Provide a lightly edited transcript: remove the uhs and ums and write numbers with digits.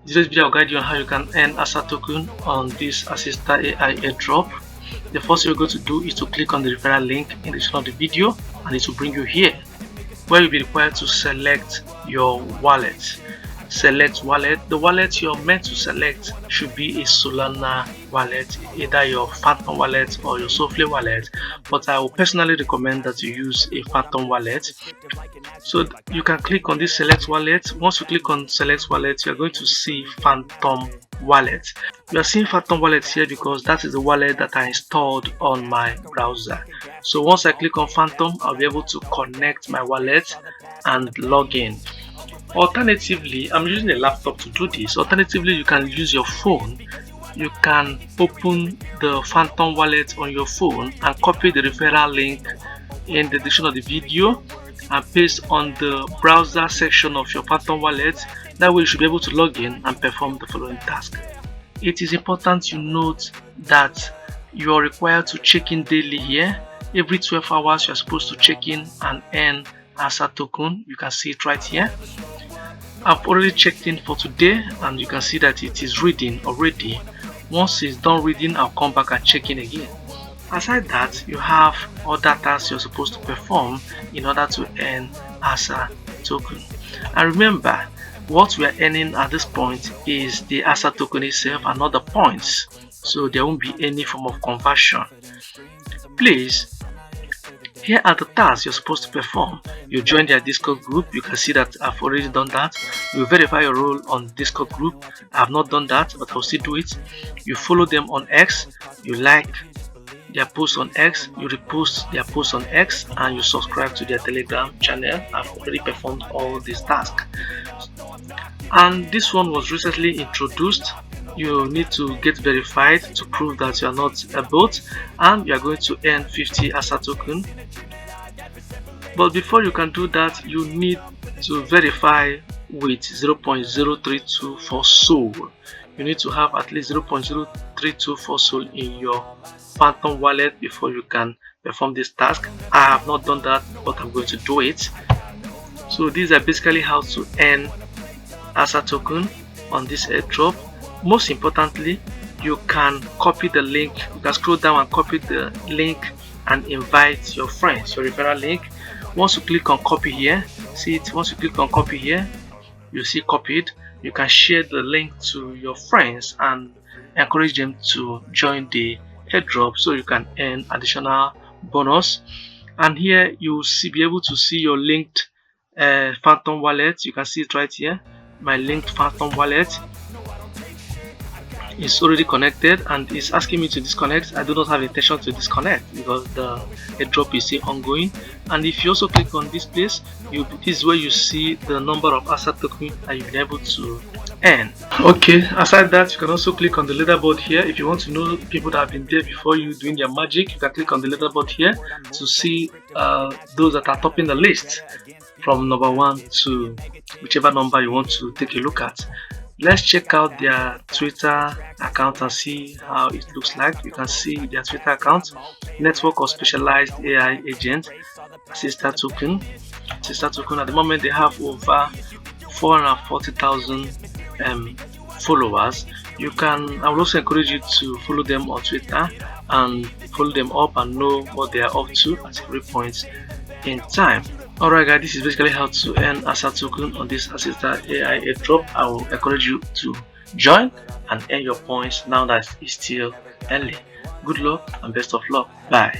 In today's video, I'll guide you on how you can earn Assisterr token on this Assisterr AI airdrop. The first thing you're going to do is to click on the referral link in the description of the video, and it will bring you here, where you'll be required to select your wallet. Select wallet. The wallet you're meant to select should be a Solana wallet, either your Phantom wallet or your Softly wallet, but I will personally recommend that you use a Phantom wallet. So you can click on this select wallet. Once you click on select wallet, you're going to see Phantom wallet. You are seeing Phantom wallet here because that is the wallet that I installed on my browser. So once I click on Phantom, I'll be able to connect my wallet and log in. Alternatively, I'm using a laptop to do this. Alternatively, you can use your phone. You can open the Phantom wallet on your phone and copy the referral link in the description of the video and paste on the browser section of your Phantom wallet. That way you should be able to log in and perform the following task. It is important you note that you are required to check in daily here. Every 12 hours you are supposed to check in and earn Assisterr token. You can see it right here. I've already checked in for today and you can see that it is reading already. Once it's done reading, I'll come back and check in again. Aside that, you have other tasks you're supposed to perform in order to earn Assisterr token. And remember, what we are earning at this point is the Assisterr token itself and not the points. So there won't be any form of conversion. Please, here are the tasks you're supposed to perform. You join their Discord group. You can see that I've already done that. You verify your role on Discord group. I have not done that, but I'll still do it. You follow them on X. You like their posts on X. You repost their posts on X, and you subscribe to their Telegram channel. I've already performed all these tasks. And this one was recently introduced. You need to get verified to prove that you are not a bot, and you are going to earn 50 Assisterr token. But before you can do that, you need to verify with 0.0324 SOL. You need to have at least 0.0324 SOL in your Phantom wallet before you can perform this task. I have not done that, but I'm going to do it. So these are basically how to earn Assisterr token on this airdrop. Most importantly, you can copy the link. You can scroll down and copy the link and invite your friends, your referral link. Once you click on copy here, see it. Once you click on copy here, you see copied. You can share the link to your friends and encourage them to join the airdrop so you can earn additional bonus. And here you will be able to see your linked Phantom wallet. You can see it right here. My linked Phantom wallet is already connected and it's asking me to disconnect. I do not have intention to disconnect because the airdrop is still ongoing. And if you also click on this place, this is where you see the number of Assisterr token that you've been able to earn. Okay, aside that, you can also click on the leaderboard here. If you want to know people that have been there before you doing their magic, you can click on the leaderboard here to see those that are topping the list from number 1 to whichever number you want to take a look at. Let's check out their Twitter account and see how it looks like. You can see their Twitter account, network of specialized AI agent, Assisterr token. Assisterr token, at the moment they have over 440,000 followers. I will also encourage you to follow them on Twitter and follow them up and know what they are up to at every point in time. Alright guys, this is basically how to earn Assisterr token on this Assisterr AI airdrop. I will encourage you to join and earn your points now that it's still early. Good luck and best of luck. Bye.